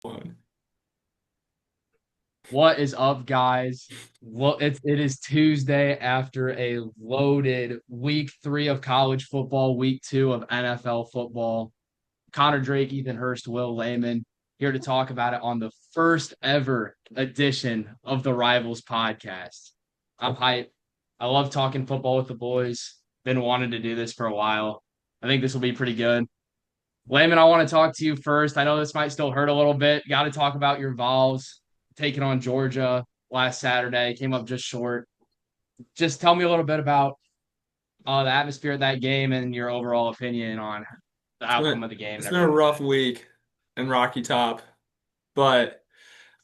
One. What is up, guys? Well, it is Tuesday after a loaded week 3 of college football, week 2 of NFL football. Connor Drake, Ethan Hurst, Will Leman here to talk about it on the first ever edition of the Rivals podcast. I'm hyped. I love talking football with the boys. Been wanting to do this for a while. I think this will be pretty good. Layman, I want to talk to you first. I know this might still hurt a little bit. Got to talk about your Vols taking on Georgia last Saturday. Came up just short. Just tell me a little bit about the atmosphere of that game and your overall opinion on the It's been outcome of the game and it's been a everything. rough week in Rocky Top, but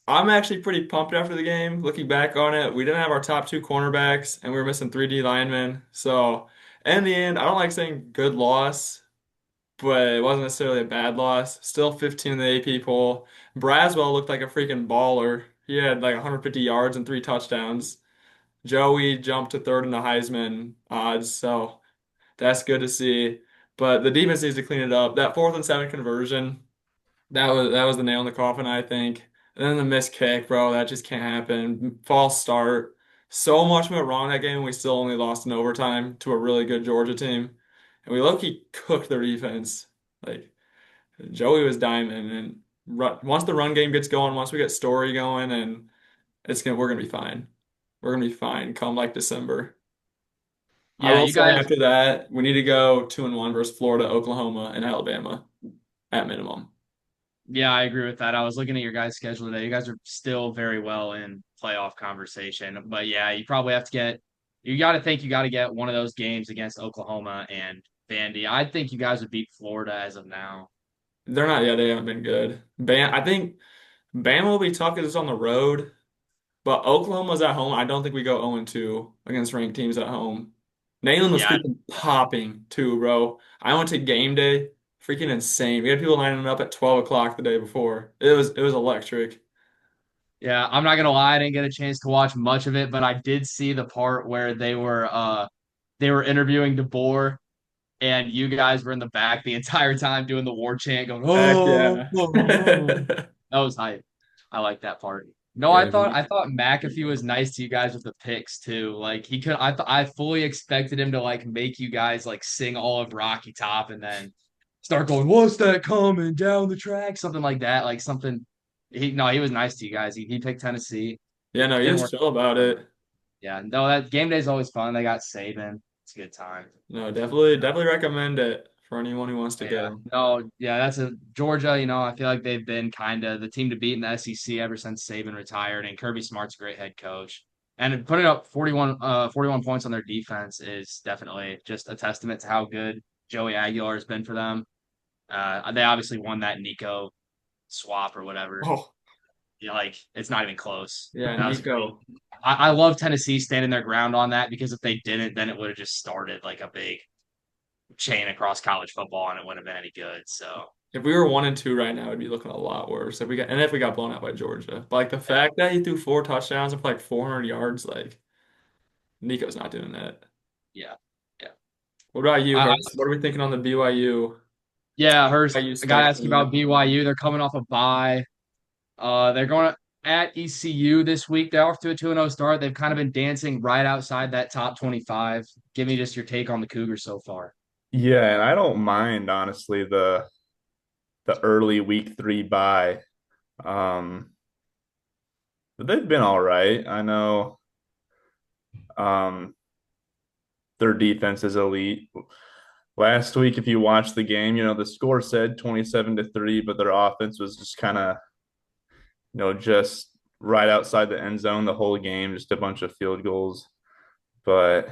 I'm actually pretty pumped after the game. Looking back on it, we didn't have our top two cornerbacks, and we were missing 3D linemen. So in the end, I don't like saying good loss, but it wasn't necessarily a bad loss. Still 15 in the AP poll. Braswell looked like a freaking baller. He had like 150 yards and three touchdowns. Joey jumped to third in the Heisman odds, so that's good to see. But the defense needs to clean it up. That 4th and 7 conversion, that was the nail in the coffin, I think. And then the missed kick, bro, that just can't happen. False start. So much went wrong that game. We still only lost in overtime to a really good Georgia team. And we low-key cooked their defense. Like Joey was diamond. And once the run game gets going, once we get Story going, and we're gonna be fine. We're gonna be fine come like December. I Yeah, will you say guys. after that, we need to go 2-1 versus Florida, Oklahoma, and Alabama at minimum. Yeah, I agree with that. I was looking at your guys' schedule today. You guys are still very well in playoff conversation, but yeah, you probably have to get. You got to think you got to get one of those games against Oklahoma and Vandy. I think you guys would beat Florida as of now. They're not, yeah, they haven't been good. I think Bama will be tough because it's on the road, but Oklahoma's at home. I don't think we go 0-2 against ranked teams at home. Neyland was Yeah, freaking popping too, bro. I went to game day, freaking insane. We had people lining up at 12 o'clock the day before. It was electric. yeah. I'm not gonna lie, I didn't get a chance to watch much of it, but I did see the part where they were interviewing DeBoer, and you guys were in the back the entire time doing the war chant, going Heck oh, yeah. oh, oh." That was hype. I like that part. No, I Yeah, thought I thought McAfee was nice to you guys with the picks too. Like he could, I fully expected him to like make you guys like sing all of Rocky Top and then start going, "What's that coming down the track?" Something like that. Like something. He was nice to you guys. He picked Tennessee. yeah, no, he Didn't was work. chill about it. Yeah, no, that game day is always fun. They got Saban. It's a good time. No, definitely recommend it for anyone who wants to Yeah. go. No, yeah, that's a Georgia, I feel like they've been kind of the team to beat in the SEC ever since Saban retired, and Kirby Smart's a great head coach. And putting up 41 points on their defense is definitely just a testament to how good Joey Aguilar has been for them. They obviously won that Nico swap or whatever. Oh, Like it's not even close. yeah, That was great. Nico. I love Tennessee standing their ground on that because if they didn't, then it would have just started like a big chain across college football and it wouldn't have been any good. So If we were 1-2 right now, it'd be looking a lot worse. If we got blown out by Georgia. But like the yeah, fact that he threw four touchdowns and for like 400 yards, like Nico's not doing that. yeah, yeah. What about you, I, Hurst? What are we thinking on the BYU yeah, Hurst. BYU I got to ask you schedule? about BYU. They're coming off a bye. They're going at ECU this week. They're off to a 2-0 start. They've kind of been dancing right outside that top 25. Give me just your take on the Cougars so far. Yeah, and I don't mind honestly the early week 3 bye. Um, but they've been all right. I know um their defense is elite. Last week, if you watched the game, the score said 27-3, but their offense was just kind of, just right outside the end zone the whole game, just a bunch of field goals. But,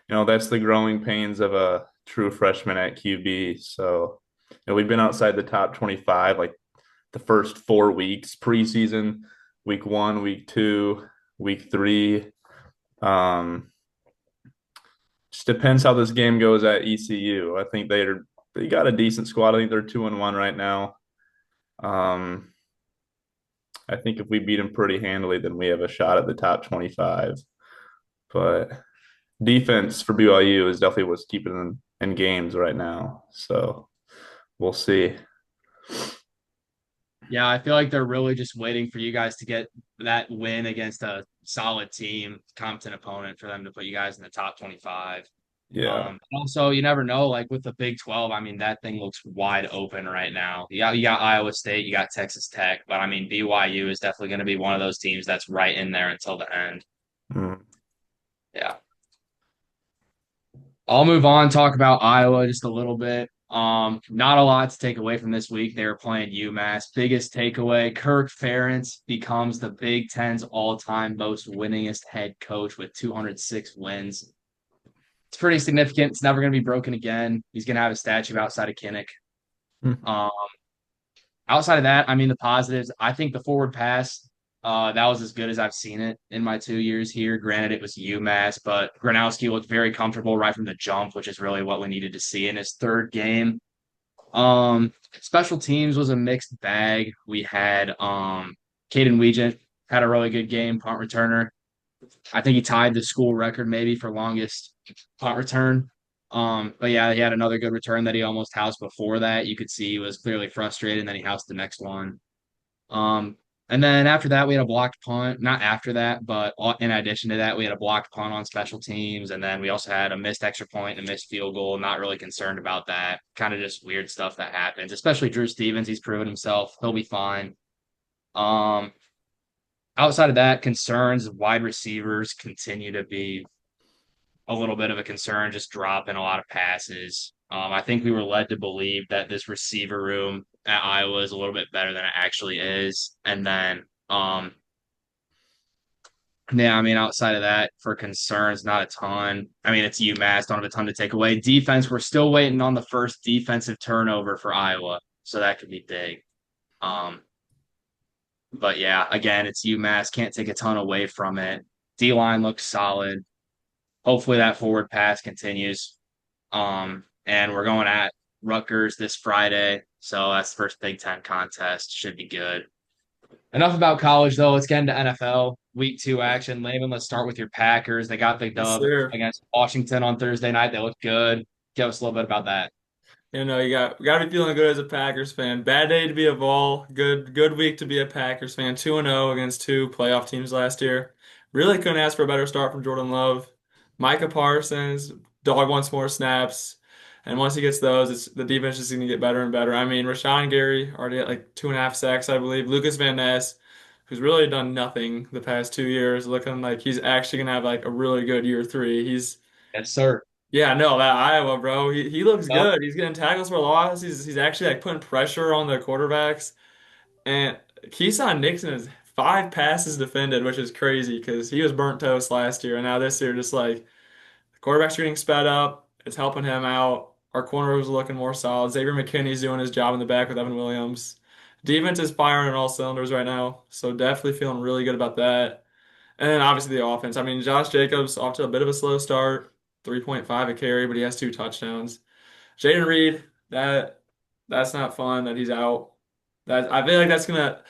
that's the growing pains of a true freshman at QB. So, we've been outside the top 25 like the first 4 weeks preseason, week 1, week 2, week 3. Um, just depends how this game goes at ECU. I think they got a decent squad. I think they're 2-1 right now. Um, I think if we beat them pretty handily, then we have a shot at the top 25. But defense for BYU is definitely what's keeping them in games right now. So we'll see. Yeah, I feel like they're really just waiting for you guys to get that win against a solid team, competent opponent for them to put you guys in the top 25. Yeah. Also, you never know, like with the Big 12, I mean, that thing looks wide open right now. You got Iowa State, you got Texas Tech, but I mean, BYU is definitely going to be one of those teams that's right in there until the end. Mm. Yeah. I'll move on, talk about Iowa just a little bit. Not a lot to take away from this week. They were playing UMass. Biggest takeaway, Kirk Ferentz becomes the Big Ten's all-time most winningest head coach with 206 wins. It's pretty significant. It's never going to be broken again. He's going to have a statue outside of Kinnick. Mm. Um, Outside of that, I mean, the positives, I think the forward pass, that was as good as I've seen it in my 2 years here. Granted, it was UMass, but Gronowski looked very comfortable right from the jump, which is really what we needed to see in his third game. Special teams was a mixed bag. We had Caden Weegent had a really good game, punt returner. I think he tied the school record maybe for longest punt return. But yeah, he had another good return that he almost housed before that. You could see he was clearly frustrated, and then he housed the next one. Um, and then after that, we had a blocked punt. Not after that, but in addition to that, we had a blocked punt on special teams. And then we also had a missed extra point and a missed field goal. Not really concerned about that. Kind of just weird stuff that happens, especially Drew Stevens. He's proven himself. He'll be fine. Um, Outside of that, concerns, wide receivers continue to be a little bit of a concern, just dropping a lot of passes. I think we were led to believe that this receiver room at Iowa is a little bit better than it actually is. And then, yeah, I mean, outside of that, for concerns, not a ton. I mean, it's UMass, don't have a ton to take away. Defense, we're still waiting on the first defensive turnover for Iowa, so that could be big. Um, but yeah, again, it's UMass, can't take a ton away from it. D line looks solid. Hopefully that forward pass continues. And we're going at Rutgers this Friday. So that's the first Big Ten contest. Should be good. Enough about college, though. Let's get into NFL week two action. Leman, let's start with your Packers. They got the Yes, dub sir. against Washington on Thursday night. They look good. Give us a little bit about that. You got to be feeling good as a Packers fan. Bad day to be a Vol. Good week to be a Packers fan. 2-0 against two playoff teams last year. Really couldn't ask for a better start from Jordan Love. Micah Parsons, dog wants more snaps. And once he gets those, the defense is going to get better and better. I mean, Rashawn Gary already at like 2.5 sacks, I believe. Lucas Van Ness, who's really done nothing the past 2 years, looking like he's actually going to have like a really good year three. Yes, sir. Yeah, no, that Iowa, bro. He looks Yep. good. He's getting tackles for loss. He's actually like putting pressure on the quarterbacks. And Keyshawn Nixon has 5 passes defended, which is crazy because he was burnt toast last year. And now this year, just like the quarterbacks are getting sped up. It's helping him out. Our corner was looking more solid. Xavier McKinney's doing his job in the back with Evan Williams. Defense is firing on all cylinders right now. So definitely feeling really good about that. And then obviously the offense. I mean, Josh Jacobs off to a bit of a slow start, 3.5 a carry, but he has 2 touchdowns. Jaden Reed, that's not fun that he's out. That I feel like that's gonna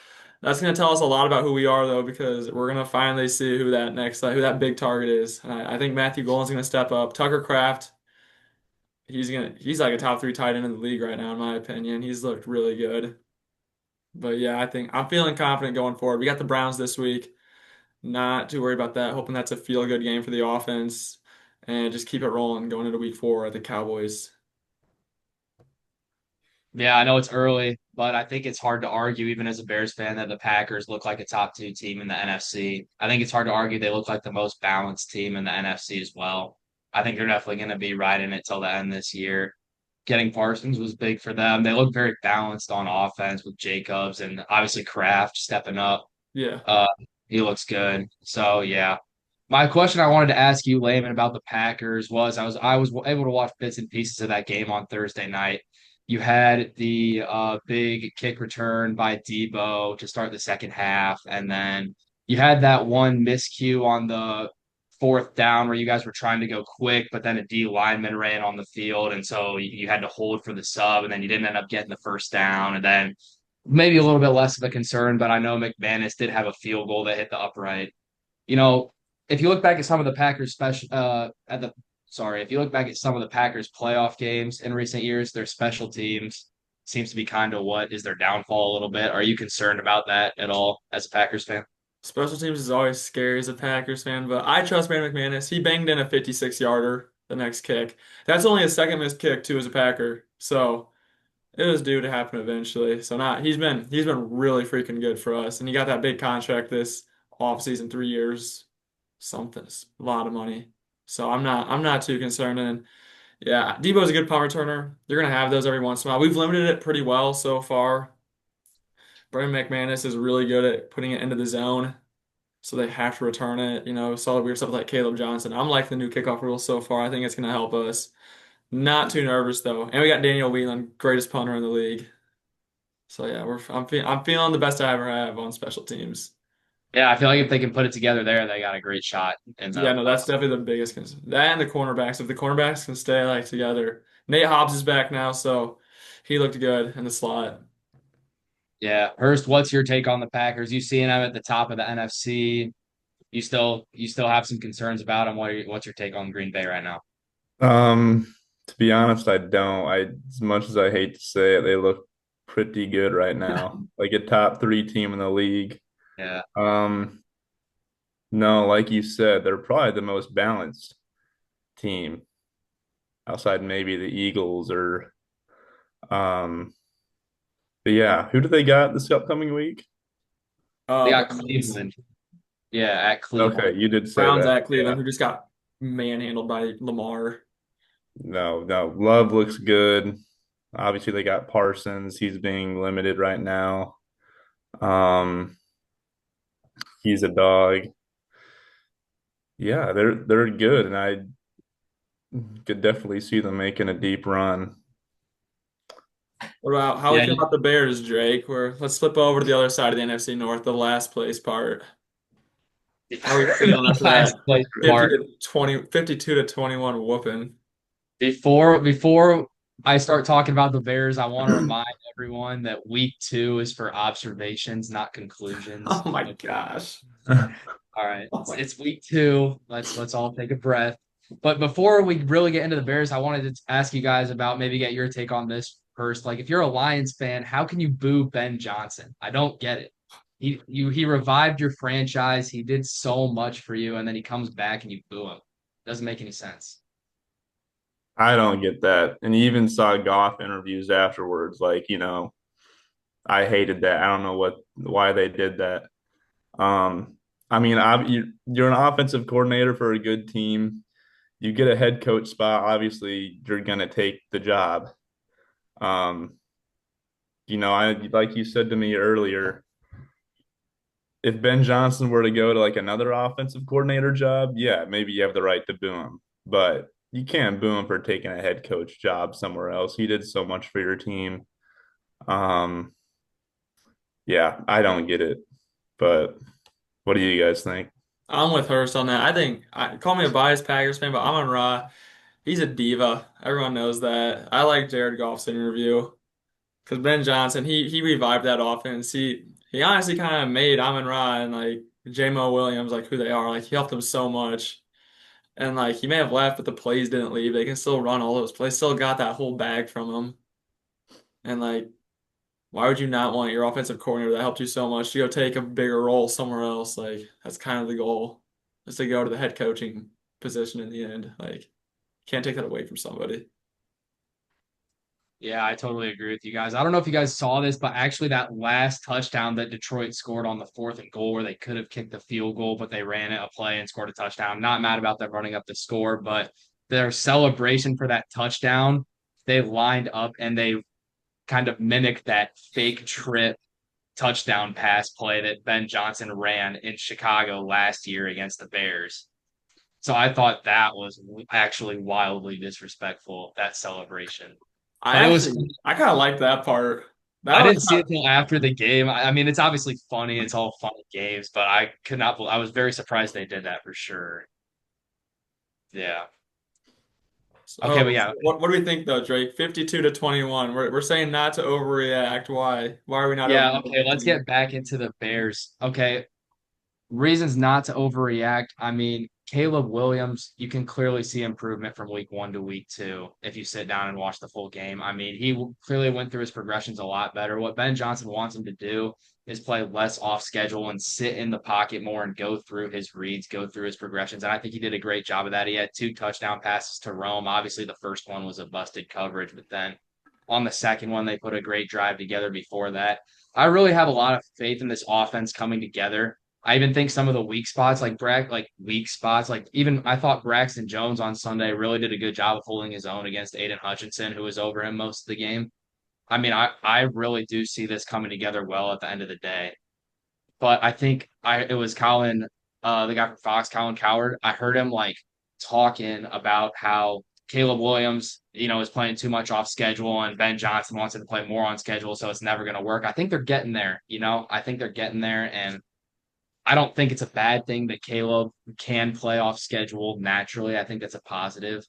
tell us a lot about who we are though, because we're gonna finally see who that next who that big target is. And I think Matthew Golden's gonna step up. Tucker Kraft, he's like a top 3 tight end in the league right now, in my opinion. He's looked really good. But yeah, I think I'm feeling confident going forward. We got the Browns this week. Not too worried about that. Hoping that's a feel good game for the offense and just keep it rolling going into week 4 at the Cowboys. Yeah, I know it's early, but I think it's hard to argue, even as a Bears fan, that the Packers look like a top two team in the NFC. I think it's hard to argue they look like the most balanced team in the NFC as well. I think they're definitely going to be riding it till the end this year. Getting Parsons was big for them. They look very balanced on offense with Jacobs and obviously Kraft stepping up. Yeah. Uh, he looks good. So yeah. My question I wanted to ask you, Layman, about the Packers was I was able to watch bits and pieces of that game on Thursday night. You had the big kick return by Debo to start the second half, and then you had that one miscue on the fourth down where you guys were trying to go quick, but then a D lineman ran on the field, and so you had to hold for the sub, and then you didn't end up getting the first down, and then maybe a little bit less of a concern, but I know McManus did have a field goal that hit the upright. You know, if you look back at some of the Packers special at the sorry, if you look back at some of the Packers playoff games in recent years, their special teams seems to be kind of what is their downfall a little bit. Are you concerned about that at all as a Packers fan? Special teams is always scary as a Packers fan, but I trust Brandon McManus. He banged in a 56-yarder the next kick. That's only his second missed kick too as a Packer. So it was due to happen eventually. So not he's been really freaking good for us. And he got that big contract this offseason, 3 years, something, a lot of money. So I'm not too concerned. And yeah, Debo's a good punt returner. You're gonna have those every once in a while. We've limited it pretty well so far. Brandon McManus is really good at putting it into the zone, so they have to return it. Saw the weird stuff like Caleb Johnson. I'm liking the new kickoff rules so far. I think it's gonna help us. Not too nervous though, and we got Daniel Whelan, greatest punter in the league. So yeah, I'm feeling the best I ever have on special teams. Yeah, I feel like if they can put it together there, they got a great shot in Yeah, the no, that's playoffs. definitely the biggest concern. That and the cornerbacks. If the cornerbacks can stay like together, Nate Hobbs is back now, so he looked good in the slot. Yeah, Hurst, what's your take on the Packers? You seeing them at the top of the NFC? You still have some concerns about them. What's your take on Green Bay right now? To be honest, I don't. As much as I hate to say it, they look pretty good right now. Like a top three team in the league. Yeah. Um, no, like you said, they're probably the most balanced team outside maybe the Eagles or um but yeah, who do they got this upcoming week? They got Browns. Cleveland. Yeah, at Okay, Cleveland. you did say Browns that. at Cleveland, Yeah. who just got manhandled by Lamar. No, no. Love looks good. Obviously they got Parsons. He's being limited right now. Um, he's a dog. Yeah, they're good, and I could definitely see them making a deep run. What about how we Yeah, feel about the Bears, Drake? Let's flip over to the other side of the NFC North, the last place part. How are we feeling the after last that place 50 part. to 20, 52 to 21 whooping? Before I start talking about the Bears, I want to remind everyone that week 2 is for observations, not conclusions. Oh my gosh. All right, it's week 2. Let's all take a breath. But before we really get into the Bears, I wanted to ask you guys about maybe get your take on this first. Like, if you're a Lions fan, how can you boo Ben Johnson? I don't get it. He revived your franchise. He did so much for you, and then he comes back and you boo him. Doesn't make any sense. I don't get that. And you even saw Goff interviews afterwards, like, I hated that. I don't know why they did that. Um, I mean, you're an offensive coordinator for a good team. You get a head coach spot, obviously you're gonna take the job. Um, I like you said to me earlier, if Ben Johnson were to go to like another offensive coordinator job, yeah, maybe you have the right to boo him. But you can't boo him for taking a head coach job somewhere else. He did so much for your team. Um, yeah, I don't get it. But what do you guys think? I'm with Hurst on that. Call me a biased Packers fan, but Amon Ra, he's a diva. Everyone knows that. I like Jared Goff's interview because Ben Johnson, he revived that offense. He honestly kind of made Amon Ra and like J-Mo Williams like who they are. Like he helped them so much. And like he may have left, but the plays didn't leave. They can still run all those plays. Still got that whole bag from them. And like, why would you not want your offensive coordinator that helped you so much to go take a bigger role somewhere else? Like that's kind of the goal, is to go to the head coaching position in the end. Like, can't take that away from somebody. Yeah, I totally agree with you guys. I don't know if you guys saw this, but actually, that last touchdown that Detroit scored on the 4th and goal, where they could have kicked the field goal, but they ran it a play and scored a touchdown. I'm not mad about them running up the score, but their celebration for that touchdown, they lined up and they kind of mimicked that fake trip touchdown pass play that Ben Johnson ran in Chicago last year against the Bears. So I thought that was actually wildly disrespectful, that celebration. But it was I kind of like that part. I That didn't see was it till after the game. I mean, it's obviously funny. It's all fun and games, but I could not. I was very surprised they did that for sure. Yeah. Okay, but so yeah, what do we think though, Drake? 52 to 21. We're saying not to overreact. Why? Why are we not yeah. Okay, let's overreacting? get back into the Bears. Okay, reasons not to overreact. I mean, Caleb Williams, you can clearly see improvement from week 1 to week 2 if you sit down and watch the full game. I mean, he clearly went through his progressions a lot better. What Ben Johnson wants him to do is play less off schedule and sit in the pocket more and go through his reads, go through his progressions. And I think he did a great job of that. He had 2 touchdown passes to Rome. Obviously, the first one was a busted coverage, but then on the second one, they put a great drive together before that. I really have a lot of faith in this offense coming together. I even think some of the weak spots, like even I thought Braxton Jones on Sunday really did a good job of holding his own against Aiden Hutchinson, who was over him most of the game. I mean, I really do see this coming together well at the end of the day. But I think it was Colin, the guy from Fox, Colin Coward. I heard him like talking about how Caleb Williams, is playing too much off schedule, and Ben Johnson wants him to play more on schedule, so it's never going to work. I think they're getting there. I think they're getting there, and I don't think it's a bad thing that Caleb can play off schedule naturally. I think that's a positive.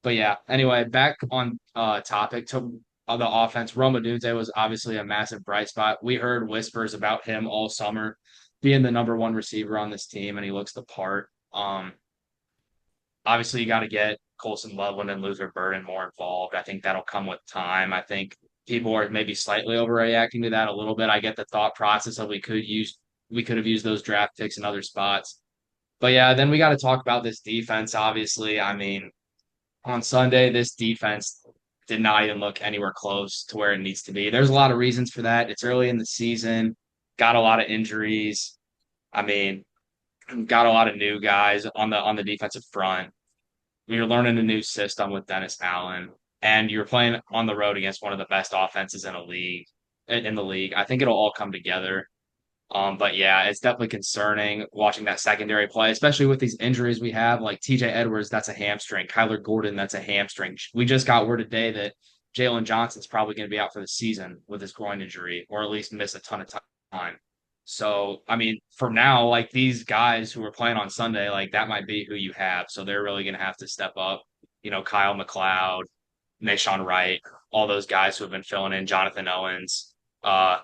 But yeah, anyway, back on topic to the offense. Roma Dunze was obviously a massive bright spot. We heard whispers about him all summer being the number one receiver on this team, and he looks the part. Obviously, you got to get Colson Loveland and Luther Burden more involved. I think that'll come with time. I think people are maybe slightly overreacting to that a little bit. I get the thought process of we could have used those draft picks in other spots. But yeah, then we got to talk about this defense, obviously. I mean, on Sunday, this defense did not even look anywhere close to where it needs to be. There's a lot of reasons for that. It's early in the season, got a lot of injuries. I mean, got a lot of new guys on the defensive front. You're learning a new system with Dennis Allen, and you're playing on the road against one of the best offenses in the league. I think it'll all come together. But yeah, it's definitely concerning watching that secondary play, especially with these injuries we have, like TJ Edwards, that's a hamstring. Kyler Gordon, that's a hamstring. We just got word today that Jalen Johnson's probably going to be out for the season with his groin injury, or at least miss a ton of time. So, I mean, for now, like these guys who are playing on Sunday, like that might be who you have. So they're really going to have to step up. Kyle McLeod, Nashawn Wright, all those guys who have been filling in, Jonathan Owens, uh,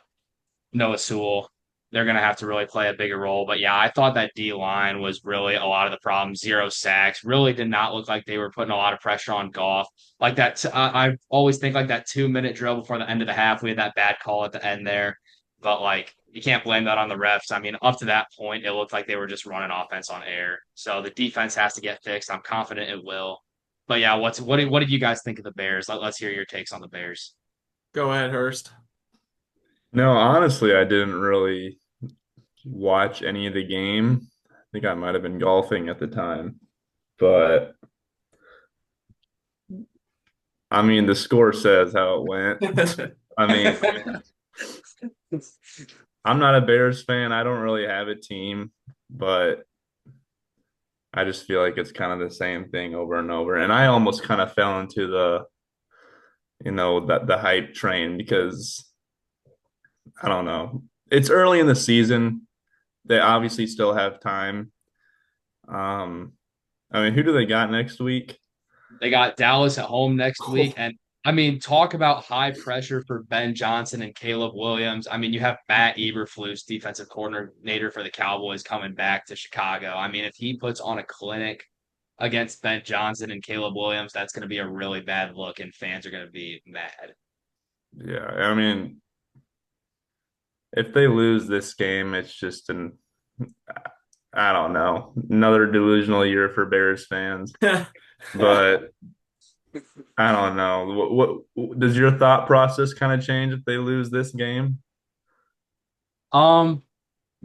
Noah Sewell, they're going to have to really play a bigger role. But yeah, I thought that D line was really a lot of the problem. 0 sacks, really did not look like they were putting a lot of pressure on Goff. Like that, I always think like that 2 minute drill before the end of the half, we had that bad call at the end there. But like, you can't blame that on the refs. I mean, up to that point, it looked like they were just running offense on air. So the defense has to get fixed. I'm confident it will. But yeah, what did you guys think of the Bears? Let's hear your takes on the Bears. Go ahead, Hurst. No, honestly, I didn't really watch any of the game. I think I might have been golfing at the time. But I mean, the score says how it went. I mean, I'm not a Bears fan. I don't really have a team, but I just feel like it's kind of the same thing over and over. And I almost kind of fell into that the hype train because I don't know. It's early in the season. They obviously still have time. Um, I mean, who do they got next week? They got Dallas at home next week. And I mean, talk about high pressure for Ben Johnson and Caleb Williams. I mean, you have Matt Eberflus, defensive coordinator for the Cowboys, coming back to Chicago. I mean, if he puts on a clinic against Ben Johnson and Caleb Williams, that's going to be a really bad look, and fans are going to be mad. Yeah, I mean, if they lose this game, it's just I don't know, another delusional year for Bears fans. But I don't know. What does your thought process kind of change if they lose this game? Um,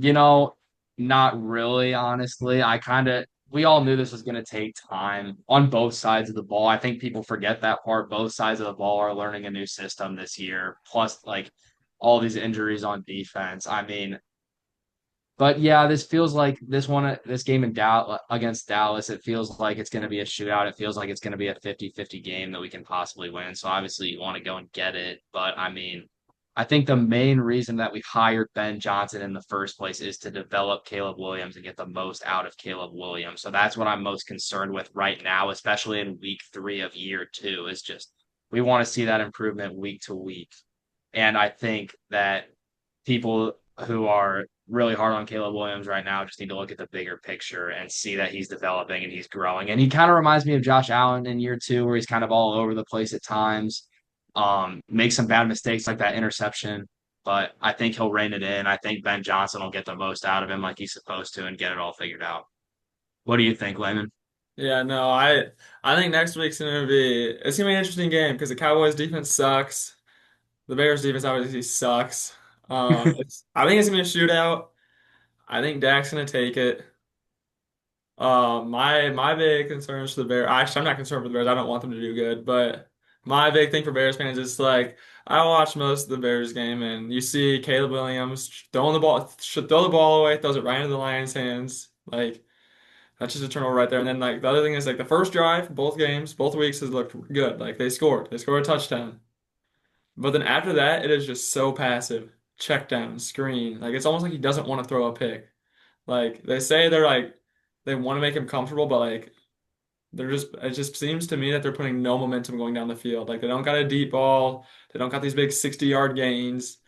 You know, not really, honestly. We all knew this was going to take time on both sides of the ball. I think people forget that part. Both sides of the ball are learning a new system this year, plus like all these injuries on defense. I mean, but yeah, this feels like this game in Dallas against Dallas, it feels like it's going to be a shootout. It feels like it's going to be a 50-50 game that we can possibly win. So obviously you want to go and get it. But I mean, I think the main reason that we hired Ben Johnson in the first place is to develop Caleb Williams and get the most out of Caleb Williams. So that's what I'm most concerned with right now, especially in week 3 of year 2, is just we want to see that improvement week to week. And I think that people who are really hard on Caleb Williams right now just need to look at the bigger picture and see that he's developing and he's growing. And he kind of reminds me of Josh Allen in year two, where he's kind of all over the place at times, makes some bad mistakes like that interception. But I think he'll rein it in. I think Ben Johnson will get the most out of him like he's supposed to and get it all figured out. What do you think, Leman? Yeah, no, I think next week's gonna be an interesting game because the Cowboys defense sucks. The Bears defense obviously sucks. I think it's gonna be a shootout. I think Dak's gonna take it. My big concern is for the Bears. Actually, I'm not concerned for the Bears. I don't want them to do good, but my big thing for Bears fans is like I watched most of the Bears game, and you see Caleb Williams throwing the ball, should throw the ball away, throws it right into the Lions' hands. Like that's just a turnover right there. And then like the other thing is like the first drive, both games, both weeks has looked good. Like they scored a touchdown, but then after that, it is just so passive. Check down, screen. Like it's almost like he doesn't want to throw a pick. Like they say they're like they want to make him comfortable, but like they're just it just seems to me that they're putting no momentum going down the field. Like they don't got a deep ball, they don't got these big 60-yard gains.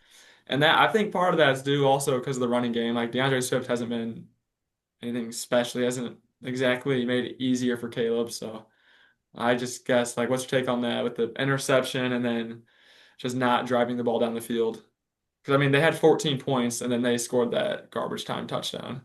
And that I think part of that is due also because of the running game. Like DeAndre Swift hasn't been anything special. He hasn't exactly made it easier for Caleb. So I just guess like what's your take on that with the interception and then just not driving the ball down the field? Because I mean they had 14 points and then they scored that garbage time touchdown.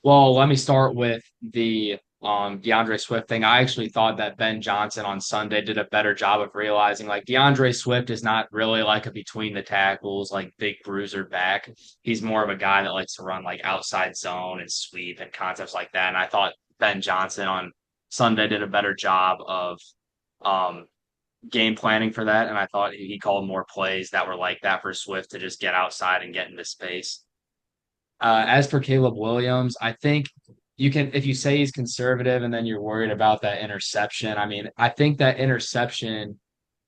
Well, let me start with the DeAndre Swift thing. I actually thought that Ben Johnson on Sunday did a better job of realizing like DeAndre Swift is not really like a between the tackles, like big bruiser back. He's more of a guy that likes to run like outside zone and sweep and concepts like that. And I thought Ben Johnson on Sunday did a better job of um game planning for that. And I thought he called more plays that were like that for Swift to just get outside and get into space. As for Caleb Williams, I think you can, if you say he's conservative and then you're worried about that interception. I mean, I think that interception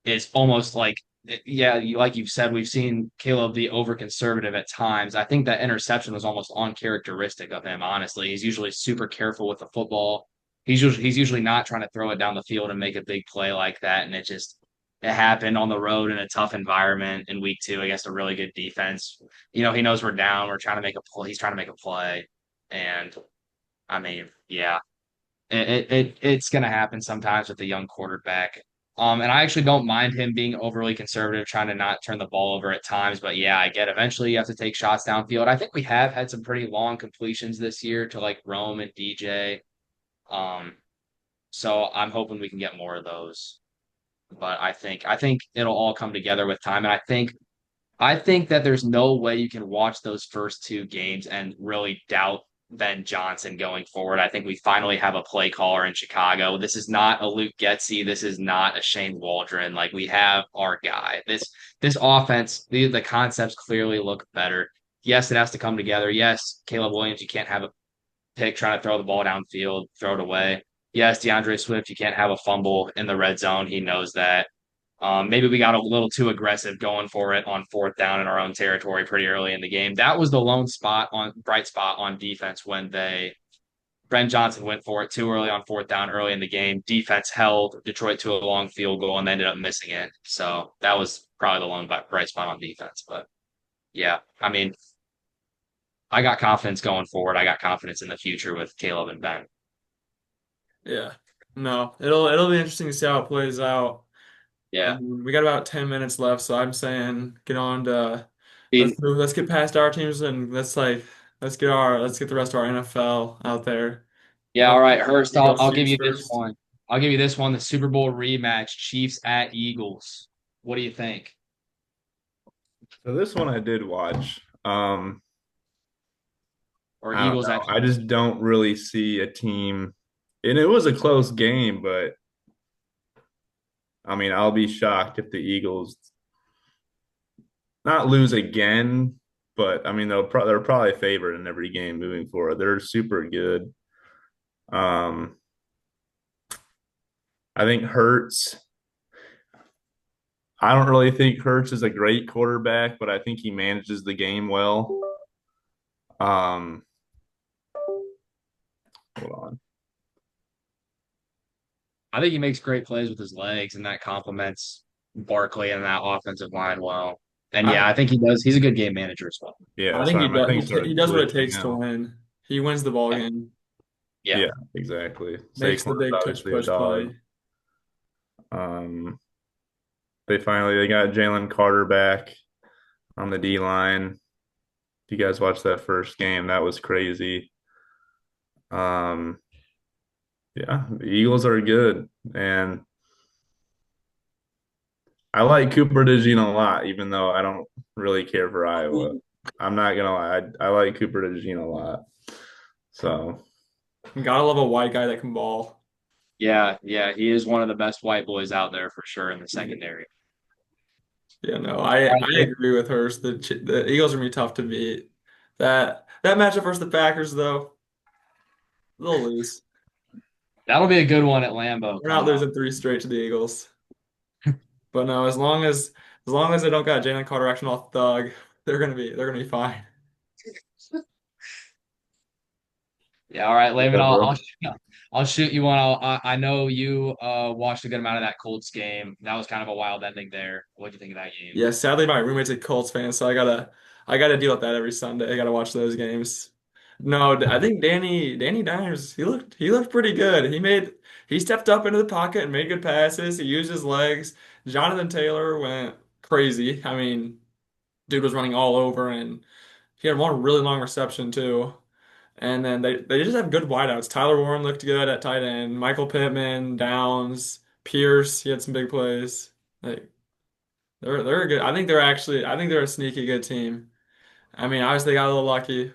is almost like, yeah, like you've said, we've seen Caleb be over conservative at times. I think that interception was almost uncharacteristic of him, honestly. He's usually super careful with the football. He's usually not trying to throw it down the field and make a big play like that. And it happened on the road in a tough environment in week two against a really good defense. He knows we're down. We're trying to make a play. He's trying to make a play. And I mean, yeah, it's going to happen sometimes with a young quarterback. And I actually don't mind him being overly conservative, trying to not turn the ball over at times. But yeah, I get eventually you have to take shots downfield. I think we have had some pretty long completions this year to like Rome and DJ. Um, so I'm hoping we can get more of those. But I think it'll all come together with time. And I think that there's no way you can watch those first two games and really doubt Ben Johnson going forward. I think we finally have a play caller in Chicago. This is not a Luke Getzey. This is not a Shane Waldron. Like we have our guy. This offense, the concepts clearly look better. Yes, it has to come together. Yes, Caleb Williams, you can't have a pick trying to throw the ball downfield, throw it away. Yes, DeAndre Swift, you can't have a fumble in the red zone. He knows that. Maybe we got a little too aggressive going for it on fourth down in our own territory pretty early in the game. That was the lone bright spot on defense when Ben Johnson went for it too early on fourth down early in the game. Defense held Detroit to a long field goal and they ended up missing it. So that was probably the lone bright spot on defense. But yeah, I mean, I got confidence going forward. I got confidence in the future with Caleb and Ben. Yeah. No, it'll be interesting to see how it plays out. Yeah. We got about 10 minutes left, so I'm saying get on to I mean, let's get past our teams and let's get the rest of our NFL out there. yeah, all Hope right, Hurst, you go I'll give Chiefs you this first. one. I'll give you this one, the Super Bowl rematch, Chiefs at Eagles. What do you think? So this one I did watch. Or I don't Eagles know. at I Chiefs? just don't really see a team, and it was a close game, but I mean, I'll be shocked if the Eagles not lose again. But I mean, they're probably favored in every game moving forward. They're super good. Um, I think Hurts. I don't really think Hurts is a great quarterback, but I think he manages the game well. Um, hold on. I think he makes great plays with his legs, and that complements Barkley and that offensive line well. And I yeah, I think he does. He's a good game manager as well. Yeah, I think he sorry, I does. think it He started does what it glitching takes to out. win. He wins the ball Yeah. game, Yeah. Yeah, exactly. makes the Saquon's big tush obviously a push dog. play. Um, they got Jalen Carter back on the D line. If you guys watched that first game, that was crazy. Um, yeah, the Eagles are good, and I like Cooper DeJean a lot, even though I don't really care for Iowa. I'm not gonna lie, I like Cooper DeJean a lot. So Gotta love a white guy that can ball. Yeah. Yeah. He is one of the best white boys out there for sure in the secondary. Yeah, no, I agree with Hurst. The Eagles are gonna be tough to beat. That matchup versus the Packers, though, they'll lose. That'll be a good one at Lambeau We're not coming up. losing three straight to the Eagles. But no, as long as they don't got Jalen Carter acting off thug, they're gonna be fine. Yeah, all right, Laban. yeah, bro. I'll shoot you one. I know you watched a good amount of that Colts game. That was kind of a wild ending there. What do you think of that game? Yeah, sadly my roommate's a Colts fan, so I gotta deal with that every Sunday. I gotta watch those games. No, I think Danny Diners, he looked pretty good. He stepped up into the pocket and made good passes. He used his legs. Jonathan Taylor went crazy. I mean, dude was running all over, and he had one really long reception too. And then they just have good wideouts. Tyler Warren looked good at tight end. Michael Pittman, Downs, Pierce, he had some big plays. Like they're good. I think they're a sneaky good team. I mean, obviously they got a little lucky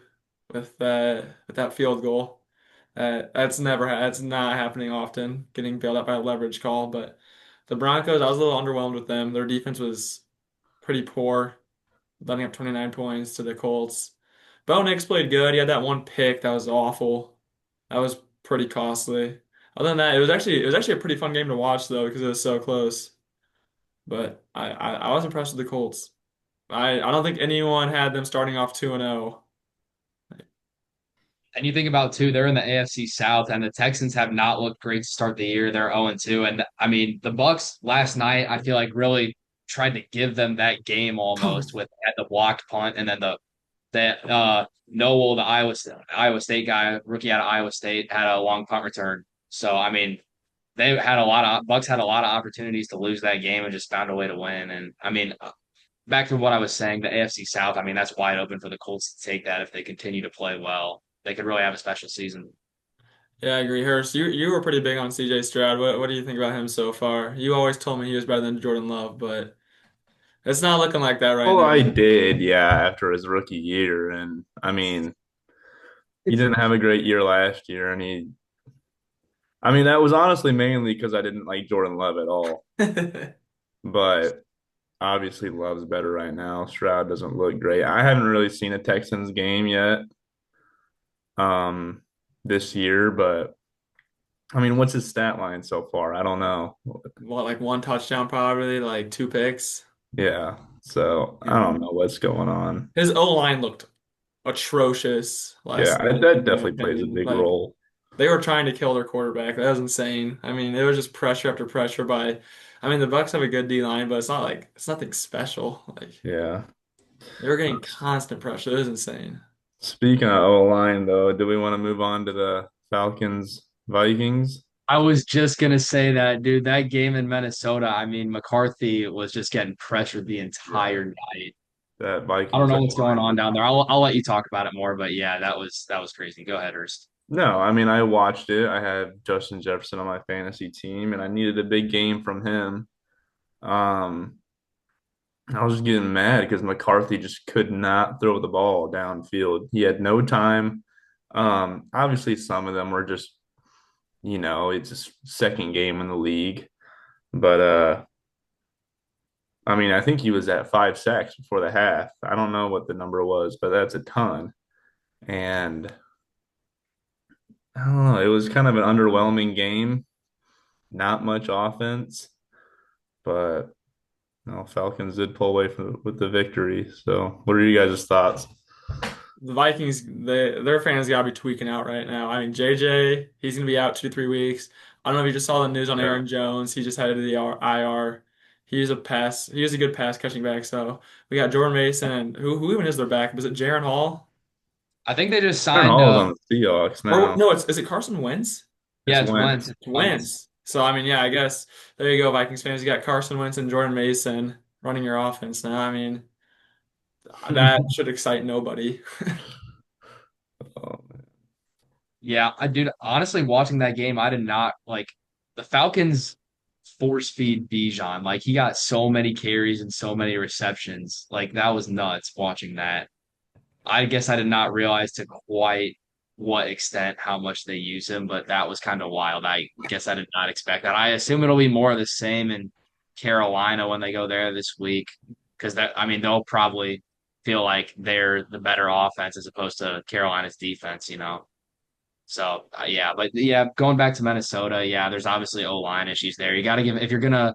with that field goal. That's not happening often, getting bailed out by a leverage call. But the Broncos, I was a little underwhelmed with them. Their defense was pretty poor, letting up 29 points to the Colts. Bo Nix played good. He had that one pick that was awful. That was pretty costly. Other than that, it was actually a pretty fun game to watch though because it was so close. But I was impressed with the Colts. I don't think anyone had them starting off 2-0. And you think about too, they're in the AFC South, and the Texans have not looked great to start the year. They're 0-2, and I mean the Bucks last night. I feel like really tried to give them that game almost with at the blocked punt, and then the Noel, the Iowa State guy, rookie out of Iowa State, had a long punt return. So I mean, they had a lot of Bucks had a lot of opportunities to lose that game and just found a way to win. And I mean, back to what I was saying, the AFC South, I mean, that's wide open for the Colts to take that if they continue to play well. They could really have a special season. Yeah, I agree. Hurst, you were pretty big on CJ Stroud. What do you think about him so far? You always told me he was better than Jordan Love, but it's not looking like that right Oh, now. I did, yeah, after his rookie year. And I mean, he didn't have a great year last year. I mean, that was honestly mainly because I didn't like Jordan Love at all. But obviously, Love's better right now. Stroud doesn't look great. I haven't really seen a Texans game yet, um, this year, but I mean, what's his stat line so far? I don't know. What, like one touchdown probably, like two picks. Yeah, so I And don't know what's going on. his O-line looked atrocious Yeah, last night, that in my definitely plays a opinion. big Like role. they were trying to kill their quarterback. That was insane. I mean, it was just pressure after pressure by I mean, the Bucks have a good D line, but it's nothing special. Like Yeah. they were getting constant pressure. It was insane. Speaking of O line, though, do we want to move on to the Falcons Vikings? I was just gonna say that, dude. That game in Minnesota, I mean, McCarthy was just getting pressured the Yeah, entire night. that I don't Vikings know O what's going line. on down there. I'll let you talk about it more, but yeah, that was crazy. Go ahead, Hurst. No, I mean I watched it. I had Justin Jefferson on my fantasy team, and I needed a big game from him. Um, I was just getting mad because McCarthy just could not throw the ball downfield. He had no time. Obviously, some of them were just, it's his second game in the league. But I mean, I think he was at 5 sacks before the half. I don't know what the number was, but that's a ton. And I don't know, it was kind of an underwhelming game. Not much offense, but Falcons did pull away with the victory. So, what are you guys' thoughts? The Vikings, their fans gotta be tweaking out right now. I mean, JJ, he's gonna be out 2 to 3 weeks. I don't know if you just saw the news on Yeah. Aaron Jones. He just headed to the IR. He's a good pass catching back. So we got Jordan Mason and who even is their back? Was it Jaron Hall? I think they just Aaron signed Hall is on the Seahawks Or now. no, is it Carson Wentz? It's yeah, it's Wentz. Wentz. It's Wentz. Wentz. So I mean, yeah, I guess there you go, Vikings fans. You got Carson Wentz and Jordan Mason running your offense now. I mean, that should excite nobody. Oh, Yeah, I did honestly watching that game, I did not like the Falcons force feed Bijan. Like he got so many carries and so many receptions. Like that was nuts watching that. I guess I did not realize to quite what extent how much they use him, but that was kind of wild. I guess I did not expect that. I assume it'll be more of the same in Carolina when they go there this week, because that I mean they'll probably feel like they're the better offense as opposed to Carolina's defense, you know. So yeah, but yeah, going back to Minnesota, yeah, there's obviously O-line issues there. You got to give if you're gonna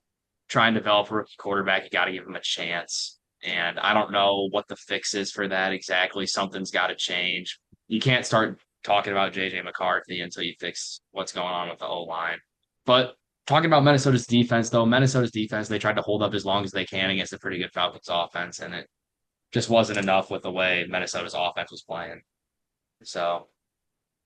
try and develop a rookie quarterback, you got to give him a chance. And I don't know what the fix is for that exactly. Something's got to change. You can't start talking about JJ McCarthy until you fix what's going on with the O-line. But talking about Minnesota's defense, though, Minnesota's defense, they tried to hold up as long as they can against a pretty good Falcons offense, and it just wasn't enough with the way Minnesota's offense was playing. So.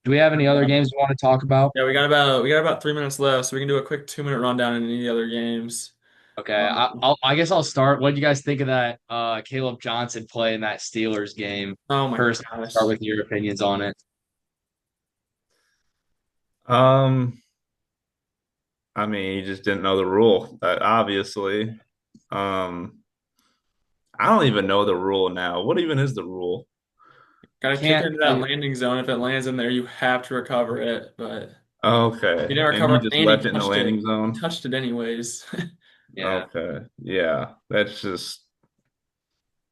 Do we have any other games we want to talk about? Yeah, we got about 3 minutes left, so we can do a quick 2 minute rundown in any other games. Okay, Um, I guess I'll start. What do you guys think of that Caleb Johnson play in that Steelers game? oh my First, start gosh. with your opinions on it. Um, I mean, he just didn't know the rule, obviously. Um, I don't even know the rule now. What even is the rule? Got to kick it Can't into that landing zone. If it lands in there, you have to recover it. But he Okay. didn't And he recover, just and he left it in the touched it. landing He zone. touched it anyways. yeah, Okay. Yeah. That's just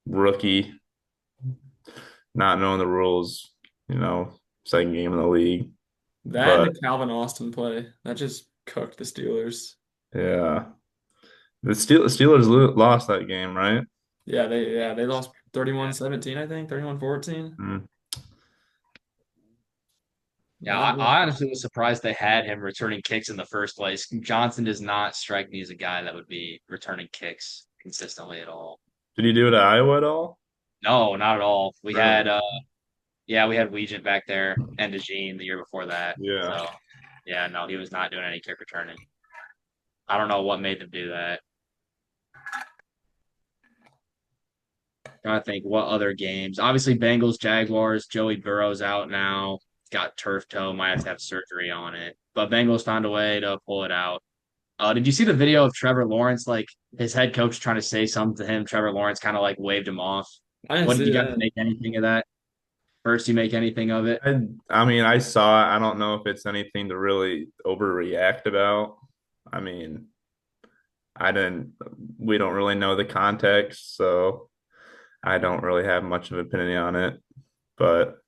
rookie not knowing the rules, you know, second game in the league. That and But the Calvin Austin play that just cooked the Steelers. yeah. Steelers lost that game, right? Yeah, they lost yeah, 31-17, I think, 31-14. Mm. yeah. Not good. I honestly was surprised they had him returning kicks in the first place. Johnson does not strike me as a guy that would be returning kicks consistently at all. Did he do it at Iowa at all? No, not at all. We Really? had yeah, we had Weegent back there and DeJean the year before that. Yeah. So yeah, no, he was not doing any kick returning. I don't know what made them do that. Trying to think what other games. Obviously, Bengals, Jaguars. Joey Burrow's out now. Got turf toe. Might have to have surgery on it. But Bengals found a way to pull it out. Did you see the video of Trevor Lawrence? Like his head coach trying to say something to him. Trevor Lawrence kind of like waved him off. I didn't What did see you guys that. make anything of that? First, you make anything of it? I mean, I saw it. I don't know if it's anything to really overreact about. I mean, I didn't, we don't really know the context, so I don't really have much of an opinion on it. But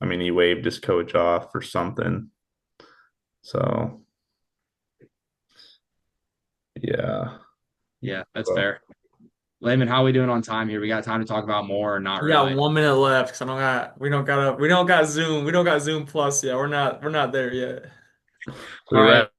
I mean, he waved his coach off or something. So yeah. Yeah, that's But fair. Layman, how are we doing on time here? We got time to talk about more or not We got really? 1 minute left because I don't got we don't got Zoom. We don't got Zoom Plus yet. We're not there yet. we All were right. at